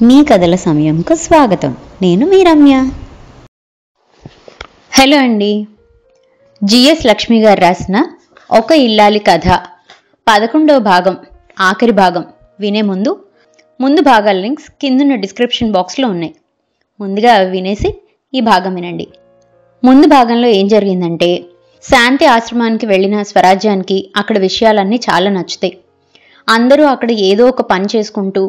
మీ కథల సమయంకు స్వాగతం. నేను మీ రమ్య. హలో అండి. జిఎస్ లక్ష్మి గారు రాసిన ఒక ఇల్లాలి కథ 11వ భాగం, ఆఖరి భాగం వినే ముందు భాగాల లింక్స్ కిందున్న డిస్క్రిప్షన్ బాక్స్లో ఉన్నాయి. ముందుగా అవి వినేసి ఈ భాగం వినండి. ముందు భాగంలో ఏం జరిగిందంటే, శాంతి ఆశ్రమానికి వెళ్ళిన స్వరాజ్యానికి అక్కడ విషయాలన్నీ చాలా నచ్చుతాయి. అందరూ అక్కడ ఏదో ఒక పని చేసుకుంటూ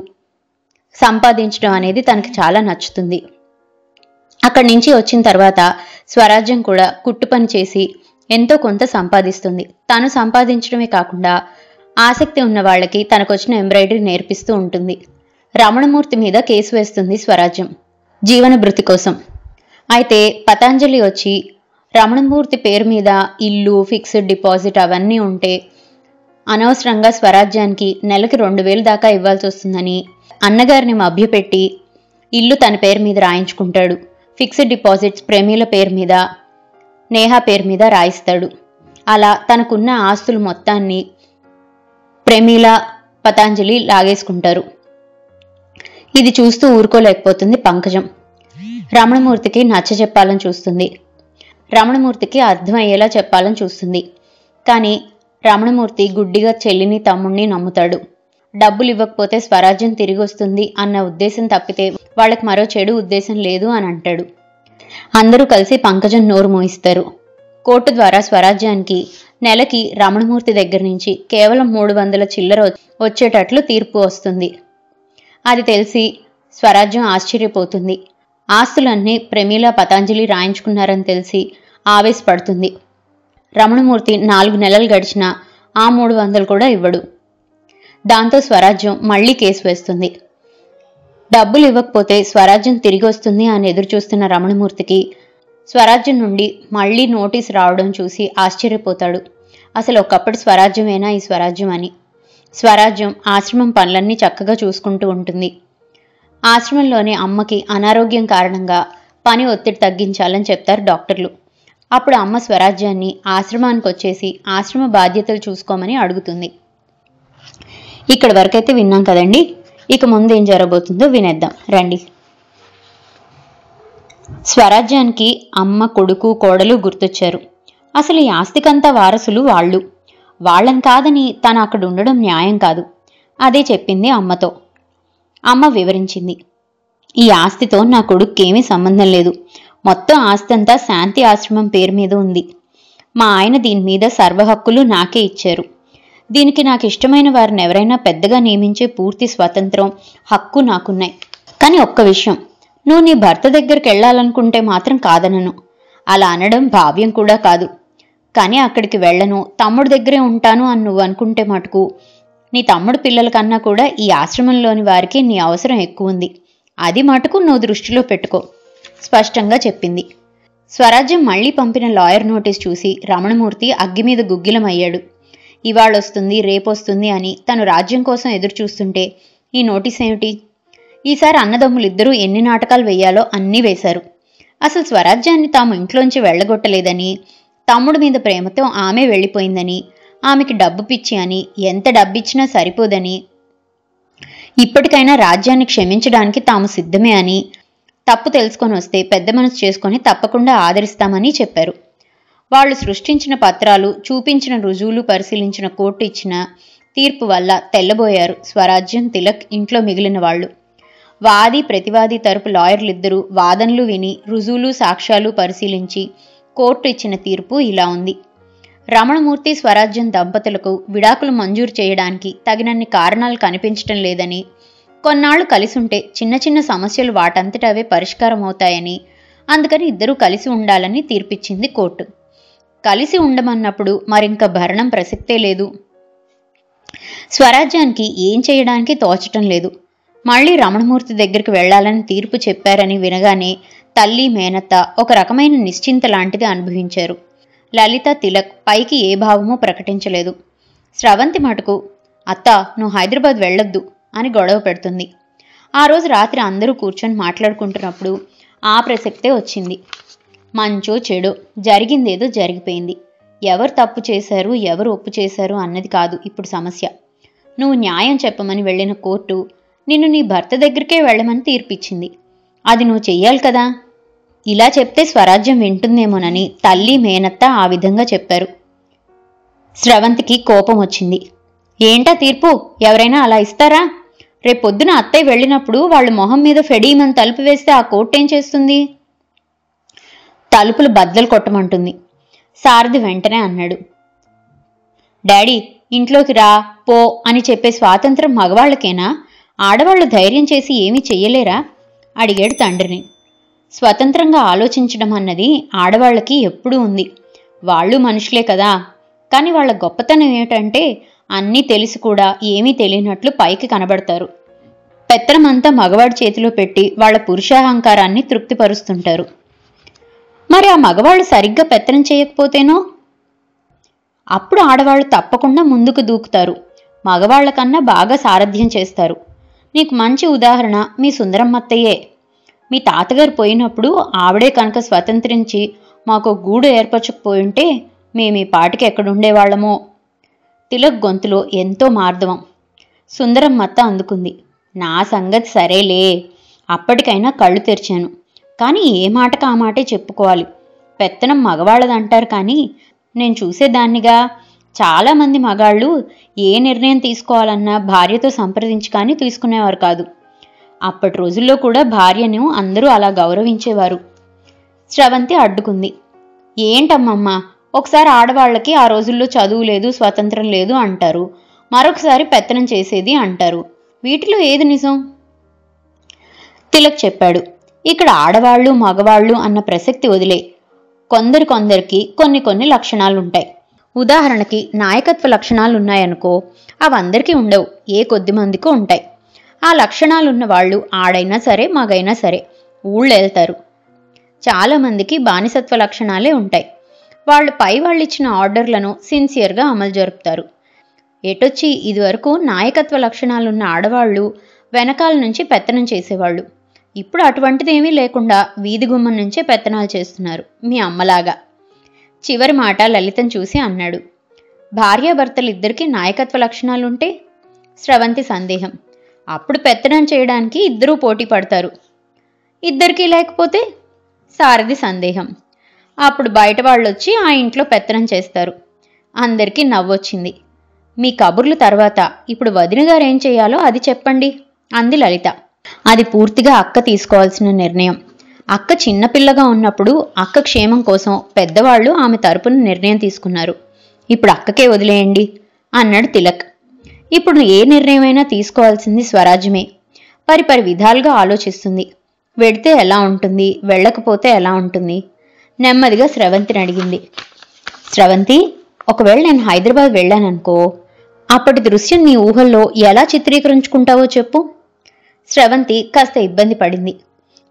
సంపాదించడం అనేది తనకి చాలా నచ్చుతుంది. అక్కడి నుంచి వచ్చిన తర్వాత స్వరాజ్యం కూడా కుట్టు పని చేసి ఎంతో కొంత సంపాదిస్తుంది. తను సంపాదించడమే కాకుండా ఆసక్తి ఉన్న వాళ్ళకి తనకొచ్చిన ఎంబ్రాయిడరీ నేర్పిస్తూ ఉంటుంది. రమణమూర్తి మీద కేసు వేస్తుంది స్వరాజ్యం, జీవన భృతి కోసం. అయితే పతాంజలి వచ్చి రమణమూర్తి పేరు మీద ఇల్లు, ఫిక్స్డ్ డిపాజిట్ అవన్నీ ఉంటే అనవసరంగా స్వరాజ్యానికి నెలకి 2000 దాకా ఇవ్వాల్సి వస్తుందని అన్నగారిని మభ్యపెట్టి ఇల్లు తన పేరు మీద రాయించుకుంటాడు. ఫిక్స్డ్ డిపాజిట్స్ ప్రేమీల పేరు మీద, నేహా పేరు మీద రాయిస్తాడు. అలా తనకున్న ఆస్తులు మొత్తాన్ని ప్రేమీల, పతాంజలి లాగేసుకుంటారు. ఇది చూస్తూ ఊరుకోలేకపోతుంది పంకజం. రమణమూర్తికి నచ్చ చెప్పాలని చూస్తుంది. రమణమూర్తికి అర్థమయ్యేలా చెప్పాలని చూస్తుంది. కానీ రమణమూర్తి గుడ్డిగా చెల్లిని, తమ్ముణ్ణి నమ్ముతాడు. డబ్బులు ఇవ్వకపోతే స్వరాజ్యం తిరిగి వస్తుంది అన్న ఉద్దేశం తప్పితే వాళ్ళకి మరో చెడు ఉద్దేశం లేదు అని అంటాడు. అందరూ కలిసి పంకజం నోరు మోయిస్తారు. కోర్టు ద్వారా స్వరాజ్యానికి నెలకి రమణమూర్తి దగ్గర నుంచి కేవలం 300 చిల్లర వచ్చేటట్లు తీర్పు వస్తుంది. అది తెలిసి స్వరాజ్యం ఆశ్చర్యపోతుంది. ఆస్తులన్నీ ప్రమీల, పతాంజలి రాయించుకున్నారని తెలిసి ఆవేశపడుతుంది. రమణమూర్తి 4 నెలలు గడిచినా ఆ 300 కూడా ఇవ్వడు. దాంతో స్వరాజ్యం మళ్లీ కేసు వేస్తుంది. డబ్బులు ఇవ్వకపోతే స్వరాజ్యం తిరిగి వస్తుంది అని ఎదురు చూస్తున్న రమణమూర్తికి స్వరాజ్యం నుండి మళ్లీ నోటీస్ రావడం చూసి ఆశ్చర్యపోతాడు. అసలు ఒకప్పుడు స్వరాజ్యమేనా ఈ స్వరాజ్యం అని. స్వరాజ్యం ఆశ్రమం పనులన్నీ చక్కగా చూసుకుంటూ ఉంటుంది. ఆశ్రమంలోని అమ్మకి అనారోగ్యం కారణంగా పని ఒత్తిడి తగ్గించాలని చెప్తారు డాక్టర్లు. అప్పుడు అమ్మ స్వరాజ్యాన్ని ఆశ్రమానికి వచ్చేసి ఆశ్రమ బాధ్యతలు చూసుకోమని అడుగుతుంది. ఇక్కడి వరకైతే విన్నాం కదండి. ఇక ముందు ఏం జరగబోతుందో వినేద్దాం రండి. స్వరాజ్యానికి అమ్మ, కొడుకు, కోడలు గుర్తొచ్చారు. అసలు ఈ ఆస్తికంతా వారసులు వాళ్ళని కాదని తను అక్కడ ఉండడం న్యాయం కాదు. అదే చెప్పింది అమ్మతో. అమ్మ వివరించింది, ఈ ఆస్తితో నా కొడుక్కేమీ సంబంధం లేదు. మొత్తం ఆస్తి అంతా శాంతి ఆశ్రమం పేరు మీద ఉంది. మా ఆయన దీని మీద సర్వహక్కులు నాకే ఇచ్చారు. దీనికి నాకు ఇష్టమైన వారిని ఎవరైనా పెద్దగా నియమించే పూర్తి స్వతంత్రం, హక్కు నాకున్నాయి. కానీ ఒక్క విషయం, నువ్వు నీ భర్త దగ్గరికి వెళ్ళాలనుకుంటే మాత్రం కాదనను. అలా అనడం భావ్యం కూడా కాదు. కానీ అక్కడికి వెళ్ళను, తమ్ముడు దగ్గరే ఉంటాను అని నువ్వు అనుకుంటే మటుకు నీ తమ్ముడు పిల్లల కన్నా కూడా ఈ ఆశ్రమంలోని వారికి నీ అవసరం ఎక్కువ ఉంది. అది మటుకు నువ్వు దృష్టిలో పెట్టుకో, స్పష్టంగా చెప్పింది. స్వరాజ్యం మళ్లీ పంపిన లాయర్ నోటీస్ చూసి రమణమూర్తి అగ్గి మీద గుగ్గిలమయ్యాడు. ఇవాళొస్తుంది, రేపొస్తుంది అని తను రాజ్యం కోసం ఎదురు చూస్తుంటే ఈ నోటీస్ ఏమిటి? ఈసారి అన్నదమ్ములిద్దరూ ఎన్ని నాటకాలు వేయాలో అన్నీ వేశారు. అసలు స్వరాజ్యాన్ని తాము ఇంట్లోంచి వెళ్ళగొట్టలేదని, తమ్ముడి మీద ప్రేమతో ఆమె వెళ్ళిపోయిందని, ఆమెకి డబ్బు పిచ్చి అని, ఎంత డబ్బిచ్చినా సరిపోదని, ఇప్పటికైనా రాజ్యాన్ని క్షమించడానికి తాము సిద్ధమే అని, తప్పు తెలుసుకొని వస్తే పెద్ద మనసు చేసుకొని తప్పకుండా ఆదరిస్తామని చెప్పారు. వాళ్ళు సృష్టించిన పత్రాలు, చూపించిన రుజువులు పరిశీలించిన కోర్టు ఇచ్చిన తీర్పు వల్ల తెల్లబోయారు స్వరాజ్యం, తిలక్, ఇంట్లో మిగిలిన వాళ్ళు. వాది ప్రతివాది తరపు లాయర్లిద్దరూ వాదనలు విని రుజువులు, సాక్ష్యాలు పరిశీలించి కోర్టు ఇచ్చిన తీర్పు ఇలా ఉంది. రమణమూర్తి, స్వరాజ్యం దంపతులకు విడాకులు మంజూరు చేయడానికి తగినన్ని కారణాలు కనిపించటం లేదని, కొన్నాళ్లు కలిసుంటే చిన్న చిన్న సమస్యలు వాటంతటవే పరిష్కారం అవుతాయని, అందుకని ఇద్దరూ కలిసి ఉండాలని తీర్పిచ్చింది కోర్టు. కలిసి ఉండమన్నప్పుడు మరింక భరణం ప్రసక్తే లేదు. స్వరాజ్యానికి ఏం చేయడానికి తోచటం లేదు. మళ్లీ రమణమూర్తి దగ్గరికి వెళ్లాలని తీర్పు చెప్పారని వినగానే తల్లి, మేనత్త ఒక రకమైన నిశ్చింత లాంటిది అనుభవించారు. లలిత, తిలక్ పైకి ఏ భావమూ ప్రకటించలేదు. స్రవంతి మటుకు, అత్త నువ్వు హైదరాబాద్ వెళ్ళొద్దు అని గొడవ పెడుతుంది. ఆ రోజు రాత్రి అందరూ కూర్చొని మాట్లాడుకుంటున్నప్పుడు ఆ ప్రసక్తే వచ్చింది. మంచో చెడో జరిగిందేదో జరిగిపోయింది. ఎవరు తప్పు చేశారు, ఎవరు ఒప్పు చేశారు అన్నది కాదు ఇప్పుడు సమస్య. నువ్వు న్యాయం చెప్పమని వెళ్ళిన కోర్టు నిన్ను నీ భర్త దగ్గరికే వెళ్ళమని తీర్పిచ్చింది. అది నువ్వు చెయ్యాలి కదా. ఇలా చెప్తే స్వరాజ్యం వింటుందేమోనని తల్లి మేనత్త ఆ విధంగా చెప్పారు. స్రవంతికి కోపం వచ్చింది. ఏంటా తీర్పు? ఎవరైనా అలా ఇస్తారా? రేపొద్దున అత్తయ్య వెళ్ళినప్పుడు వాళ్ళ మొహం మీద ఫెడీమని తలుపు వేస్తే ఆ కోర్టు ఏం చేస్తుంది? తలుపులు బద్దలు కొట్టమంటుంది. సారథి వెంటనే అన్నాడు, డాడీ, ఇంట్లోకి రా పో అని చెప్పే స్వాతంత్రం మగవాళ్లకేనా? ఆడవాళ్లు ధైర్యం చేసి ఏమీ చెయ్యలేరా? అడిగాడు తండ్రిని. స్వతంత్రంగా ఆలోచించడం అన్నది ఆడవాళ్లకి ఎప్పుడూ ఉంది. వాళ్ళు మనుషులే కదా. కానీ వాళ్ళ గొప్పతనం ఏమిటంటే అన్నీ తెలిసి కూడా ఏమీ తెలియనట్లు పైకి కనబడతారు. పెత్తనమంతా మగవాడి చేతిలో పెట్టి వాళ్ల పురుషాహంకారాన్ని తృప్తిపరుస్తుంటారు. మరి ఆ మగవాళ్ళు సరిగ్గా పెత్తనం చేయకపోతేనో? అప్పుడు ఆడవాళ్లు తప్పకుండా ముందుకు దూకుతారు. మగవాళ్లకన్నా బాగా సారథ్యం చేస్తారు. నీకు మంచి ఉదాహరణ మీ సుందరమ్మత్తయ్యే. మీ తాతగారు పోయినప్పుడు ఆవిడే కనుక స్వతంత్రించి మాకు గూడు ఏర్పరచకపోయింటే మేమీ పాటికి ఎక్కడుండేవాళ్లమో. తిలక్ గొంతులో ఎంతో మార్దవం. సుందరమ్మత్త అందుకుంది. నా సంగతి సరేలే, అప్పటికైనా కళ్ళు తెరిచాను. కానీ ఏ మాటకు ఆ మాటే చెప్పుకోవాలి. పెత్తనం మగవాళ్ళదంటారు కానీ నేను చూసేదాన్నిగా. చాలామంది మగాళ్ళు ఏ నిర్ణయం తీసుకోవాలన్నా భార్యతో సంప్రదించి కానీ తీసుకునేవారు కాదు. అప్పటి రోజుల్లో కూడా భార్యను అందరూ అలా గౌరవించేవారు. స్రవంతి అడ్డుకుంది. ఏంటమ్మమ్మ, ఒకసారి ఆడవాళ్లకి ఆ రోజుల్లో చదువు లేదు, స్వతంత్రం లేదు అంటారు, మరొకసారి పెత్తనం చేసేది అంటారు. వీటిలో ఏది నిజం? తిలక్ చెప్పాడు. ఇక్కడ ఆడవాళ్లు మగవాళ్లు అన్న ప్రసక్తి వదిలే. కొందరికి కొన్ని లక్షణాలుంటాయి. ఉదాహరణకి నాయకత్వ లక్షణాలున్నాయనుకో, అవందరికీ ఉండవు, ఏ కొద్ది మందికో ఉంటాయి. ఆ లక్షణాలున్న వాళ్ళు ఆడైనా సరే మగైనా సరే ఊళ్ళెళ్తారు. చాలామందికి బానిసత్వ లక్షణాలే ఉంటాయి. వాళ్ళు పై వాళ్ళిచ్చిన ఆర్డర్లను సిన్సియర్గా అమలు జరుపుతారు. ఎటొచ్చి ఇదివరకు నాయకత్వ లక్షణాలున్న ఆడవాళ్లు వెనకాల నుంచి పెత్తనం చేసేవాళ్ళు. ఇప్పుడు అటువంటిదేమీ లేకుండా వీధి గుమ్మం నుంచే పెత్తనాలు చేస్తున్నారు, మీ అమ్మలాగా. చివరి మాట లలితను చూసి అన్నాడు. భార్యాభర్తలిద్దరికీ నాయకత్వ లక్షణాలుంటే? స్రవంతి సందేహం. అప్పుడు పెత్తనం చేయడానికి ఇద్దరూ పోటీ పడతారు. ఇద్దరికీ లేకపోతే? సారథి సందేహం. అప్పుడు బయట వాళ్ళొచ్చి ఆ ఇంట్లో పెత్తనం చేస్తారు. అందరికీ నవ్వొచ్చింది. మీ కబుర్లు తర్వాత ఇప్పుడు వదిన గారు ఏం చేయాలో అది చెప్పండి అంది లలిత. అది పూర్తిగా అక్క తీసుకోవాల్సిన నిర్ణయం. అక్క చిన్నపిల్లగా ఉన్నప్పుడు అక్క క్షేమం కోసం పెద్దవాళ్లు ఆమె తరపున నిర్ణయం తీసుకున్నారు. ఇప్పుడు అక్కకే వదిలేయండి అన్నాడు తిలక్. ఇప్పుడు ఏ నిర్ణయమైనా తీసుకోవాల్సింది స్వరాజ్యమే. పరిపరి విధాలుగా ఆలోచిస్తుంది. వెడితే ఎలా ఉంటుంది, వెళ్ళకపోతే ఎలా ఉంటుంది? నెమ్మదిగా స్రవంతిని అడిగింది. స్రవంతి, ఒకవేళ నేను హైదరాబాద్ వెళ్ళాననుకో, అప్పటి దృశ్యం నీ ఊహల్లో ఎలా చిత్రీకరించుకుంటావో చెప్పు. స్రవంతి కాస్త ఇబ్బంది పడింది.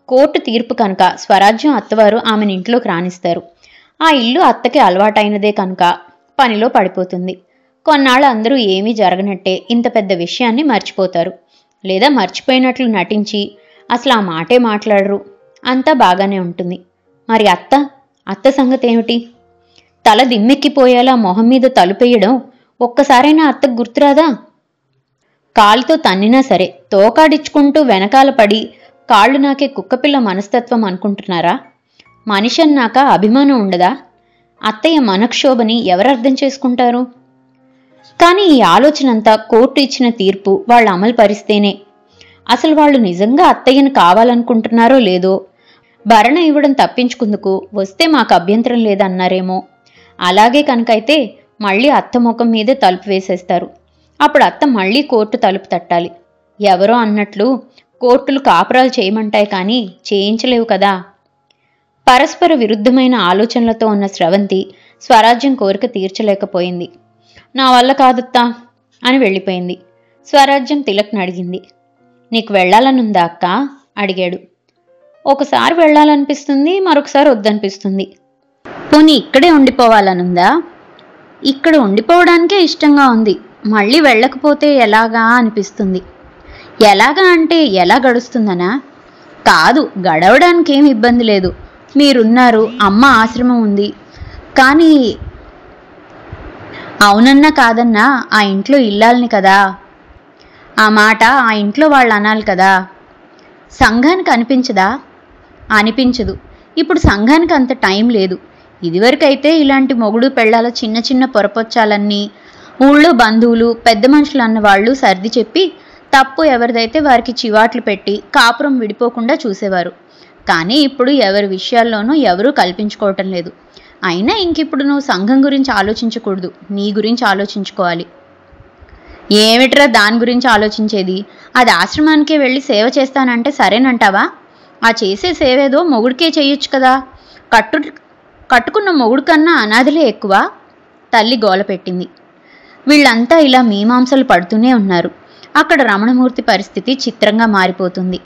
కోర్టు తీర్పు కనుక స్వరాజ్యం అత్తవారు ఆమెను ఇంట్లోకి రానిస్తారు. ఆ ఇల్లు అత్తకి అలవాటైనదే కనుక పనిలో పడిపోతుంది. కొన్నాళ్ళు అందరూ ఏమీ జరగనట్టే ఇంత పెద్ద విషయాన్ని మర్చిపోతారు. లేదా మర్చిపోయినట్లు నటించి అసలు ఆ మాటే మాట్లాడరు. అంతా బాగానే ఉంటుంది. మరి అత్త సంగతి ఏమిటి? తల దిమ్మెక్కిపోయేలా మొహం మీద తలుపేయడం ఒక్కసారైనా అత్తకు గుర్తురాదా? కాలుతో తన్నినా సరే తోకాడిచ్చుకుంటూ వెనకాల పడి కాళ్ళు నాకే కుక్కపిల్ల మనస్తత్వం అనుకుంటున్నారా? మనిషి అన్నాక అభిమానం ఉండదా? అత్తయ్య మనక్షోభని ఎవరర్థం చేసుకుంటారు? కానీ ఈ ఆలోచనంతా కోర్టు ఇచ్చిన తీర్పు వాళ్ళు అమలు పరిస్తేనే. అసలు వాళ్ళు నిజంగా అత్తయ్యను కావాలనుకుంటున్నారో లేదో, భరణ ఇవ్వడం తప్పించుకుందుకు వస్తే మాకు అభ్యంతరం లేదన్నారేమో. అలాగే కనుకైతే మళ్ళీ అత్త ముఖం మీదే తలుపు వేసేస్తారు. అప్పుడు అత్త మళ్ళీ కోర్టు తలుపు తట్టాలి. ఎవరో అన్నట్లు కోర్టులు కాపురాలు చేయమంటాయి కానీ చేయించలేవు కదా. పరస్పర విరుద్ధమైన ఆలోచనలతో ఉన్న స్రవంతి స్వరాజ్యం కోరిక తీర్చలేకపోయింది. నా వల్ల కాదత్తా అని వెళ్ళిపోయింది. స్వరాజ్యం తిలక్ని అడిగింది. నీకు వెళ్లాలనుందా అక్క అడిగాడు. ఒకసారి వెళ్లాలనిపిస్తుంది, మరొకసారి వద్దనిపిస్తుంది. పోనీ ఇక్కడే ఉండిపోవాలనుందా? ఇక్కడ ఉండిపోవడానికే ఇష్టంగా ఉంది. మళ్ళీ వెళ్ళకపోతే ఎలాగా అనిపిస్తుంది. ఎలాగా అంటే ఎలా గడుస్తుందనా? కాదు, గడవడానికి ఏమి ఇబ్బంది లేదు. మీరున్నారు, అమ్మ ఆశ్రమం ఉంది. కానీ అవునన్నా కాదన్నా ఆ ఇంట్లో ఇల్లాలని కదా. ఆ మాట ఆ ఇంట్లో వాళ్ళు అనాలి కదా. సంఘానికి అనిపించదా? అనిపించదు. ఇప్పుడు సంఘానికి అంత టైం లేదు. ఇదివరకైతే ఇలాంటి మొగుడు పెళ్ళాల చిన్న చిన్న పొరపొచ్చాలన్నీ ఊళ్ళో బంధువులు పెద్ద మనుషులు అన్న వాళ్ళు సర్ది చెప్పి తప్పు ఎవరిదైతే వారికి చివాట్లు పెట్టి కాపురం విడిపోకుండా చూసేవారు. కానీ ఇప్పుడు ఎవరి విషయాల్లోనూ ఎవరూ కల్పించుకోవటం లేదు. అయినా ఇంకిప్పుడు నువ్వు సంఘం గురించి ఆలోచించకూడదు, నీ గురించి ఆలోచించుకోవాలి. ఏమిట్రా దాని గురించి ఆలోచించేది? అది ఆశ్రమానికే వెళ్ళి సేవ చేస్తానంటే సరేనంటావా? ఆ చేసే సేవేదో మొగుడికే చెయ్యొచ్చు కదా. కట్టుకున్న మొగుడు కన్నా అనాథలే ఎక్కువ. తల్లి గోల పెట్టింది. వీళ్ళంతా ఇలా మీమాంసలు పడుతూనే ఉన్నారు. అక్కడ రమణమూర్తి పరిస్థితి చిత్రంగా మారిపోతుంది.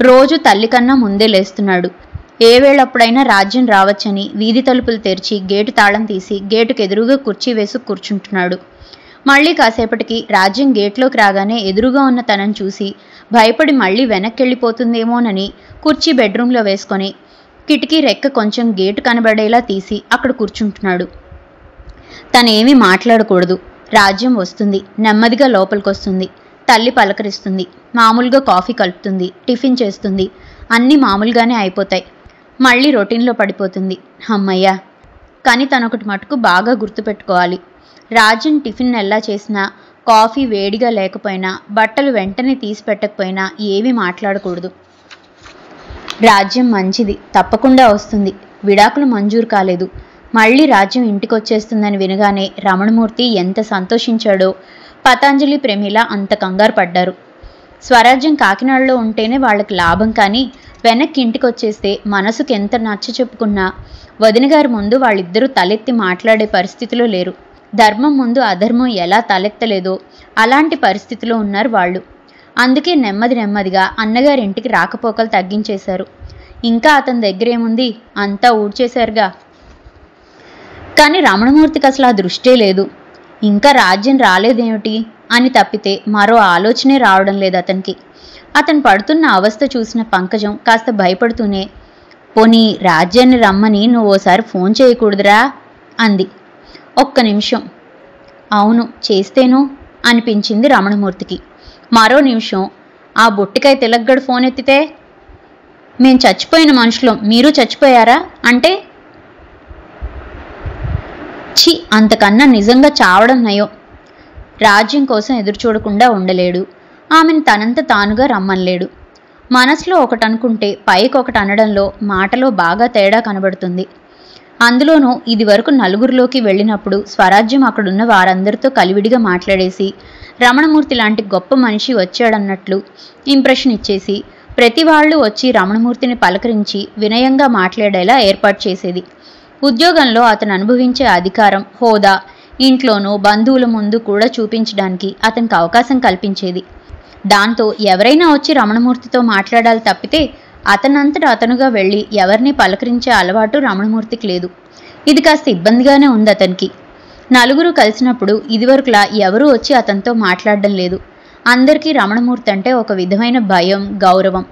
రోజు తల్లి కన్నా ముందే లేస్తున్నాడు. ఏ వేళప్పుడైనా రాజ్యం రావచ్చని వీధి తలుపులు తెరిచి గేటు తాళం తీసి గేటుకు ఎదురుగా కుర్చీ వేసి కూర్చుంటున్నాడు. మళ్ళీ కాసేపటికి రాజ్యం గేట్లోకి రాగానే ఎదురుగా ఉన్న తనను చూసి భయపడి మళ్ళీ వెనక్కెళ్ళిపోతుందేమోనని కుర్చీ బెడ్రూమ్లో వేసుకొని కిటికీ రెక్క కొంచెం గేటు కనబడేలా తీసి అక్కడ కూర్చుంటున్నాడు. తనేమీ మాట్లాడకూడదు. రాజ్యం వస్తుంది, నెమ్మదిగా లోపలికొస్తుంది. తల్లి పలకరిస్తుంది, మామూలుగా కాఫీ కలుపుతుంది, టిఫిన్ చేస్తుంది. అన్నీ మామూలుగానే అయిపోతాయి. మళ్ళీ రొటీన్లో పడిపోతుంది. అమ్మయ్యా! కానీ తనొకటి మటుకు బాగా గుర్తుపెట్టుకోవాలి. రాజ్యం టిఫిన్ ఎలా చేసినా, కాఫీ వేడిగా లేకపోయినా, బట్టలు వెంటనే తీసి పెట్టకపోయినా ఏమీ మాట్లాడకూడదు. రాజ్యం మంచిది, తప్పకుండా వస్తుంది. విడాకులు మంజూరు కాలేదు. మళ్ళీ రాజ్యం ఇంటికొచ్చేస్తుందని వినగానే రమణమూర్తి ఎంత సంతోషించాడో పతాంజలి ప్రమీల అంత కంగారు పడ్డారు. స్వరాజ్యం కాకినాడలో ఉంటేనే వాళ్ళకి లాభం, కానీ వెనక్కి ఇంటికొచ్చేస్తే మనసుకు ఎంత నచ్చ చెప్పుకున్నా వదినగారి ముందు వాళ్ళిద్దరూ తలెత్తి మాట్లాడే పరిస్థితిలో లేరు. ధర్మం ముందు అధర్మం ఎలా తలెత్తలేదో అలాంటి పరిస్థితిలో ఉన్నారు వాళ్ళు. అందుకే నెమ్మదిగా అన్నగారింటికి రాకపోకలు తగ్గించేశారు. ఇంకా అతని దగ్గరేముంది, అంతా ఊడ్చేశారుగా. కానీ రమణమూర్తికి అసలు ఆ దృష్టే లేదు. ఇంకా రాజ్యం రాలేదేమిటి అని తప్పితే మరో ఆలోచనే రావడం లేదు అతనికి. అతను పడుతున్న అవస్థ చూసిన పంకజం కాస్త భయపడుతూనే, పోనీ రాజ్యాన్ని రమ్మని నువ్వు ఓసారి ఫోన్ చేయకూడదురా అంది. ఒక్క నిమిషం. అవును, చేస్తేనో అనిపించింది రమణమూర్తికి. మరో నిమిషం, ఆ బొట్టికాయ తిలగ్గడు ఫోన్ ఎత్తితే, మేం చచ్చిపోయిన మనుషులం, మీరు చచ్చిపోయారా అంటే, ఛీ, అంతకన్నా నిజంగా చావడం నయం. రాజ్యం కోసం ఎదురు చూడకుండా ఉండలేడు. ఆమెను తనంత తానుగా రమ్మనలేడు. మనసులో ఒకటనుకుంటే పైకొకటి అనడంలో మాటలో బాగా తేడా కనబడుతుంది. అందులోనూ ఇది వరకు నలుగురిలోకి వెళ్ళినప్పుడు స్వరాజ్యం అక్కడున్న వారందరితో కలివిడిగా మాట్లాడేసి రమణమూర్తి లాంటి గొప్ప మనిషి వచ్చాడన్నట్లు ఇంప్రెషన్ ఇచ్చేసి ప్రతి వాళ్ళు వచ్చి రమణమూర్తిని పలకరించి వినయంగా మాట్లాడేలా ఏర్పాటు చేసేది. ఉద్యోగంలో అతను అనుభవించే అధికారం, హోదా ఇంట్లోనూ బంధువుల ముందు కూడా చూపించడానికి అతనికి అవకాశం కల్పించేది. దాంతో ఎవరైనా వచ్చి రమణమూర్తితో మాట్లాడాలి తప్పితే అతనంతటా అతనుగా వెళ్ళి ఎవరిని పలకరించే అలవాటు రమణమూర్తికి లేదు. ఇది కాస్త ఇబ్బందిగానే ఉంది అతనికి. నలుగురు కలిసినప్పుడు ఇదివరకులా ఎవరూ వచ్చి అతనితో మాట్లాడడం లేదు. అందరికీ రమణమూర్తి అంటే ఒక విధమైన భయం, గౌరవం.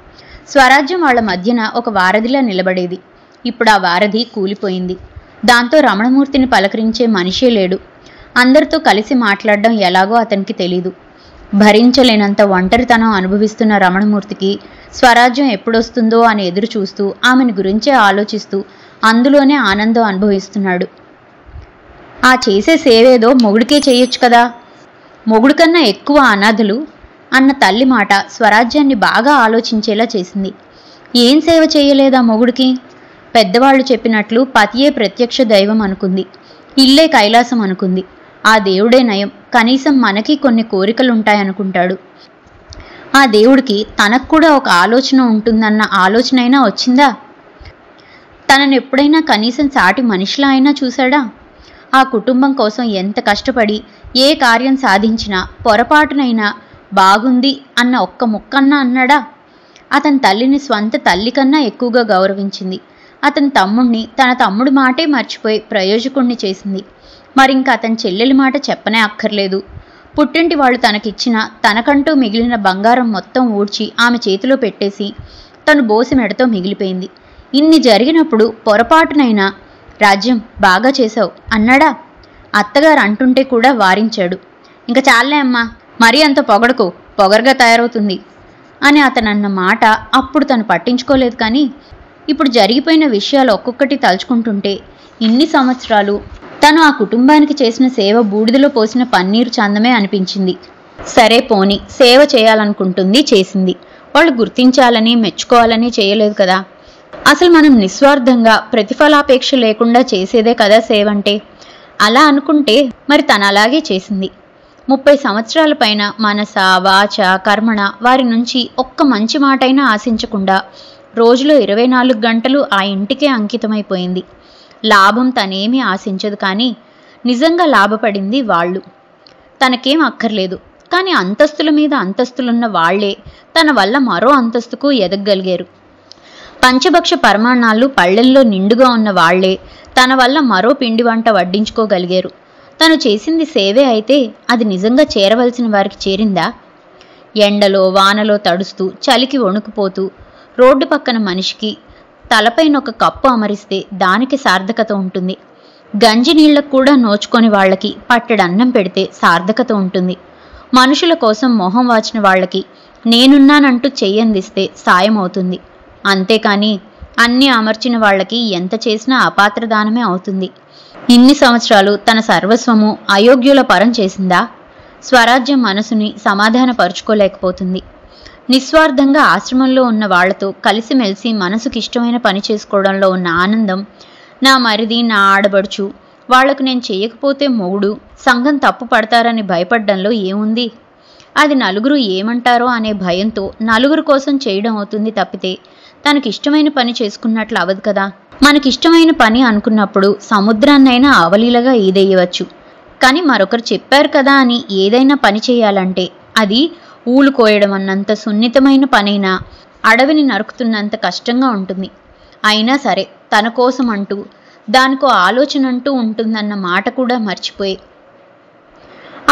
స్వరాజ్యం వాళ్ల మధ్యన ఒక వారధిలా నిలబడేది. ఇప్పుడు ఆ వారధి కూలిపోయింది. దాంతో రమణమూర్తిని పలకరించే మనిషే లేడు. అందరితో కలిసి మాట్లాడడం ఎలాగో అతనికి తెలీదు. భరించలేనంత ఒంటరితనం అనుభవిస్తున్న రమణమూర్తికి స్వరాజ్యం ఎప్పుడొస్తుందో అని ఎదురు చూస్తూ ఆమెను గురించే ఆలోచిస్తూ అందులోనే ఆనందం అనుభవిస్తున్నాడు. ఆ చేసే సేవేదో మొగుడికే చేయొచ్చు కదా. మొగుడు కన్నా ఎక్కువ అనాథలు అన్న తల్లి మాట స్వరాజ్యాన్ని బాగా ఆలోచించేలా చేసింది. ఏం సేవ చేయలేదా మొగుడికి? పెద్దవాళ్లు చెప్పినట్లు పతియే ప్రత్యక్ష దైవం అనుకుంది. ఇల్లే కైలాసం అనుకుంది. ఆ దేవుడే నయం, కనీసం మనకి కొన్ని కోరికలుంటాయనుకుంటాడు. ఆ దేవుడికి తనకు కూడా ఒక ఆలోచన ఉంటుందన్న ఆలోచనైనా వచ్చిందా? తనను ఎప్పుడైనా కనీసం సాటి మనిషిలా అయినా చూశాడా? ఆ కుటుంబం కోసం ఎంత కష్టపడి ఏ కార్యం సాధించినా పొరపాటునైనా బాగుంది అన్న ఒక్క ముక్కన్నా అన్నాడా? అతని తల్లిని స్వంత తల్లి కన్నా ఎక్కువగా గౌరవించింది. అతని తమ్ముణ్ణి తన తమ్ముడి మాటే మర్చిపోయి ప్రయోజకుణ్ణి చేసింది. మరింక అతని చెల్లెలి మాట చెప్పనే అక్కర్లేదు. పుట్టింటి వాళ్ళు తనకిచ్చిన తనకంటూ మిగిలిన బంగారం మొత్తం ఊడ్చి ఆమె చేతిలో పెట్టేసి తను బోసి మెడతో మిగిలిపోయింది. ఇన్ని జరిగినప్పుడు పొరపాటునైనా రాజ్యం బాగా చేశావు అన్నాడా? అత్తగారు అంటుంటే కూడా వారించాడు. ఇంక చాలే అమ్మా, మరీ అంత పొగడకు, పొగరుగా తయారవుతుంది అని అతనన్న మాట అప్పుడు తను పట్టించుకోలేదు. కానీ ఇప్పుడు జరిగిపోయిన విషయాలు ఒక్కొక్కటి తలుచుకుంటుంటే ఇన్ని సంవత్సరాలు తను ఆ కుటుంబానికి చేసిన సేవ బూడిదలో పోసిన పన్నీరు చందమే అనిపించింది. సరే పోని, సేవ చేయాలనుకుంటుంది, చేసింది. వాళ్ళు గుర్తించాలని మెచ్చుకోవాలని చేయలేదు కదా. అసలు మనం నిస్వార్థంగా ప్రతిఫలాపేక్ష లేకుండా చేసేదే కదా సేవ అంటే. అలా అనుకుంటే మరి తను అలాగే చేసింది. 30 సంవత్సరాల పైన మనస వాచ కర్మణ వారి నుంచి ఒక్క మంచి మాటైనా ఆశించకుండా రోజులో 24 గంటలు ఆ ఇంటికే అంకితమైపోయింది. లాభం తనేమీ ఆశించదు, కానీ నిజంగా లాభపడింది వాళ్ళు. తనకేం అక్కర్లేదు, కానీ అంతస్తుల మీద అంతస్తులున్న వాళ్లే తన వల్ల మరో అంతస్తుకు ఎదగగలిగారు. పంచభక్ష పరమాణాలు పళ్ళెల్లో నిండుగా ఉన్న వాళ్లే తన వల్ల మరో పిండి వంట వడ్డించుకోగలిగారు. తను చేసింది సేవే అయితే అది నిజంగా చేరవలసిన వారికి చేరిందా? ఎండలో వానలో తడుస్తూ చలికి వణుకుపోతూ రోడ్డు పక్కన మనిషికి తలపైన ఒక కప్పు అమరిస్తే దానికి సార్థకత ఉంటుంది. గంజి నీళ్లకు కూడా నోచుకొని వాళ్లకి పట్టెడన్నం పెడితే సార్థకత ఉంటుంది. మనుషుల కోసం మొహం వాచిన వాళ్లకి నేనున్నానంటూ చెయ్యందిస్తే సాయం అవుతుంది. అంతేకాని అన్నీ అమర్చిన వాళ్లకి ఎంత చేసినా అపాత్రదానమే అవుతుంది. ఇన్ని సంవత్సరాలు తన సర్వస్వము అయోగ్యుల పరం చేసిందా? స్వరాజ్యం మనసుని సమాధానపరుచుకోలేకపోతుంది. నిస్వార్థంగా ఆశ్రమంలో ఉన్న వాళ్లతో కలిసిమెలిసి మనసుకిష్టమైన పని చేసుకోవడంలో ఉన్న ఆనందం, నా మరిది నా ఆడబడుచు వాళ్లకు నేను చేయకపోతే మొగుడు సంఘం తప్పు పడతారని భయపడ్డంలో ఏముంది? అది నలుగురు ఏమంటారో అనే భయంతో నలుగురు కోసం చేయడం అవుతుంది తప్పితే తనకిష్టమైన పని చేసుకున్నట్లు అవదు కదా. మనకిష్టమైన పని అనుకున్నప్పుడు సముద్రాన్నైనా అవలీలగా ఈదేయవచ్చు. కానీ మరొకరు చెప్పారు కదా అని ఏదైనా పని చేయాలంటే అది ఊలు కోయడం అన్నంత సున్నితమైన పనైనా అడవిని నరుకుతున్నంత కష్టంగా ఉంటుంది. అయినా సరే తన కోసం అంటూ దానికో ఆలోచన అంటూ ఉంటుందన్న మాట కూడా మర్చిపోయి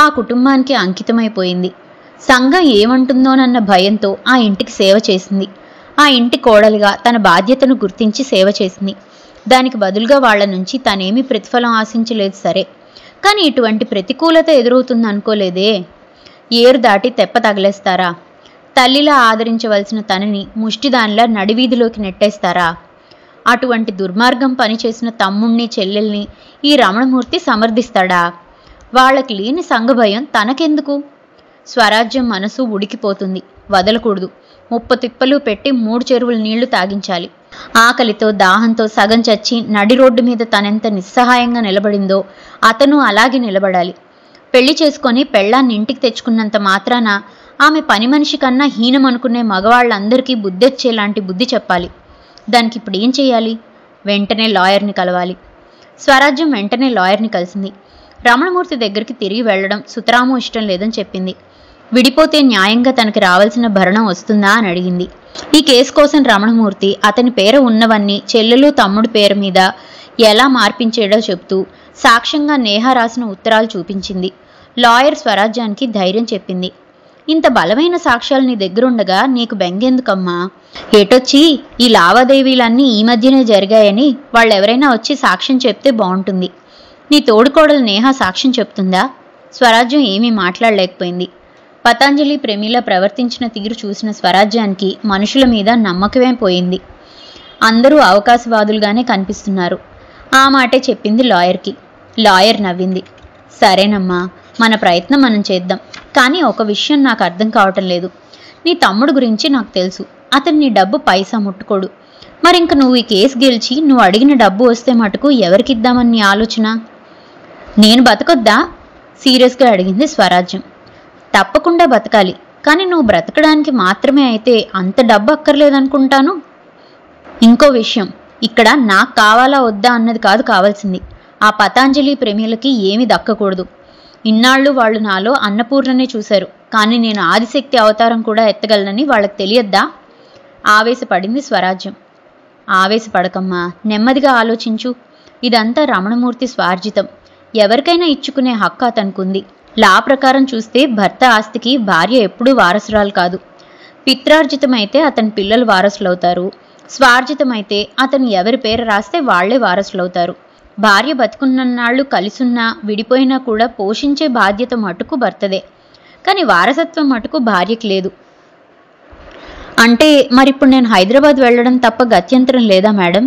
ఆ కుటుంబానికి అంకితమైపోయింది. సంఘం ఏమంటుందోనన్న భయంతో ఆ ఇంటికి సేవ చేసింది. ఆ ఇంటి కోడలిగా తన బాధ్యతను గుర్తించి సేవ చేసింది. దానికి బదులుగా వాళ్ల నుంచి తనేమీ ప్రతిఫలం ఆశించలేదు సరే, కానీ ఇటువంటి ప్రతికూలత ఎదురవుతుందనుకోలేదే. ఏరు దాటి తెప్ప తగలేస్తారా? తల్లిలా ఆదరించవలసిన తనని ముష్టిదానిలా నడివీధిలోకి నెట్టేస్తారా? అటువంటి దుర్మార్గం పనిచేసిన తమ్ముణ్ణి చెల్లెల్ని ఈ రమణమూర్తి సమర్థిస్తాడా? వాళ్లకి లేని సంఘభయం తనకెందుకు? స్వరాజ్యం మనసు ఉడికిపోతుంది, వదలకూడదు. 30 తిప్పలు పెట్టి 3 చెరువుల నీళ్లు తాగించాలి. ఆకలితో దాహంతో సగం చచ్చి నడి రోడ్డు మీద తనెంత నిస్సహాయంగా నిలబడిందో అతను అలాగే నిలబడాలి. పెళ్లి చేసుకొని పెళ్లాన్ని ఇంటికి తెచ్చుకున్నంత మాత్రాన ఆమె పని మనిషి కన్నా హీనమనుకునే మగవాళ్ళందరికీ బుద్ధొచ్చేలాంటి బుద్ధి చెప్పాలి. దానికి ఇప్పుడు ఏం చేయాలి? వెంటనే లాయర్ని కలవాలి. స్వరాజ్యం వెంటనే లాయర్ని కలిసింది. రమణమూర్తి దగ్గరికి తిరిగి వెళ్లడం సుతరాము ఇష్టం లేదని చెప్పింది. విడిపోతే న్యాయంగా తనకి రావాల్సిన భరణం వస్తుందా అని అడిగింది. ఈ కేసు కోసం రమణమూర్తి అతని పేర ఉన్నవన్నీ చెల్లెలు తమ్ముడు పేరు మీద ఎలా మార్పించేడో చెప్తూ సాక్ష్యంగా నేహ రాసిన ఉత్తరాలు చూపించింది. లాయర్ స్వరాజ్యానికి ధైర్యం చెప్పింది. ఇంత బలమైన సాక్ష్యాలు నీ దగ్గరుండగా నీకు బెంగెందుకమ్మా? ఏటొచ్చి ఈ లావాదేవీలన్నీ ఈ మధ్యనే జరిగాయని వాళ్ళెవరైనా వచ్చి సాక్ష్యం చెప్తే బాగుంటుంది. నీ తోడుకోడలు నేహ సాక్ష్యం చెప్తుందా? స్వరాజ్యం ఏమీ మాట్లాడలేకపోయింది. పతంజలి ప్రేమిలా ప్రవర్తించిన తీరు చూసిన స్వరాజ్యానికి మనుషుల మీద నమ్మకమే పోయింది. అందరూ అవకాశవాదులుగానే కనిపిస్తున్నారు. ఆ మాటే చెప్పింది లాయర్కి. లాయర్ నవ్వింది. సరేనమ్మా, మన ప్రయత్నం మనం చేద్దాం. కానీ ఒక విషయం నాకు అర్థం కావటం లేదు. నీ తమ్ముడు గురించి నాకు తెలుసు. అతను నీ డబ్బు పైసా ముట్టుకోడు. మరింక నువ్వు ఈ కేసు గెలిచి నువ్వు అడిగిన డబ్బు వస్తే మటుకు ఎవరికిద్దామని నీ ఆలోచన? నేను బతకొద్దా? సీరియస్గా అడిగింది స్వరాజ్యం. తప్పకుండా బతకాలి, కానీ నువ్వు బ్రతకడానికి మాత్రమే అయితే అంత డబ్బు అక్కర్లేదనుకుంటాను. ఇంకో విషయం, ఇక్కడ నాకు కావాలా వద్దా అన్నది కాదు కావాల్సింది. ఆ పతాంజలి ప్రేమిలకి ఏమీ దక్కకూడదు. ఇన్నాళ్ళు వాళ్ళు నాలో అన్నపూర్ణనే చూశారు, కానీ నేను ఆదిశక్తి అవతారం కూడా ఎత్తగలనని వాళ్ళకి తెలియద్దా? ఆవేశపడింది స్వరాజ్యం. ఆవేశపడకమ్మా, నెమ్మదిగా ఆలోచించు. ఇదంతా రమణమూర్తి స్వార్జితం. ఎవరికైనా ఇచ్చుకునే హక్కు అతనుకుంది. లా ప్రకారం చూస్తే భర్త ఆస్తికి భార్య ఎప్పుడూ వారసురాలు కాదు. పిత్రార్జితమైతే అతని పిల్లలు వారసులవుతారు. స్వార్జితమైతే అతను ఎవరి పేరు రాస్తే వాళ్లే వారసులవుతారు. భార్య బతుకున్నన్నాళ్ళు కలిసున్నా విడిపోయినా కూడా పోషించే బాధ్యత మటుకు భర్తదే. కానీ వారసత్వం మటుకు భార్యకి లేదు. అంటే మరిప్పుడు నేను హైదరాబాద్ వెళ్ళడం తప్ప గత్యంతరం లేదా మేడం?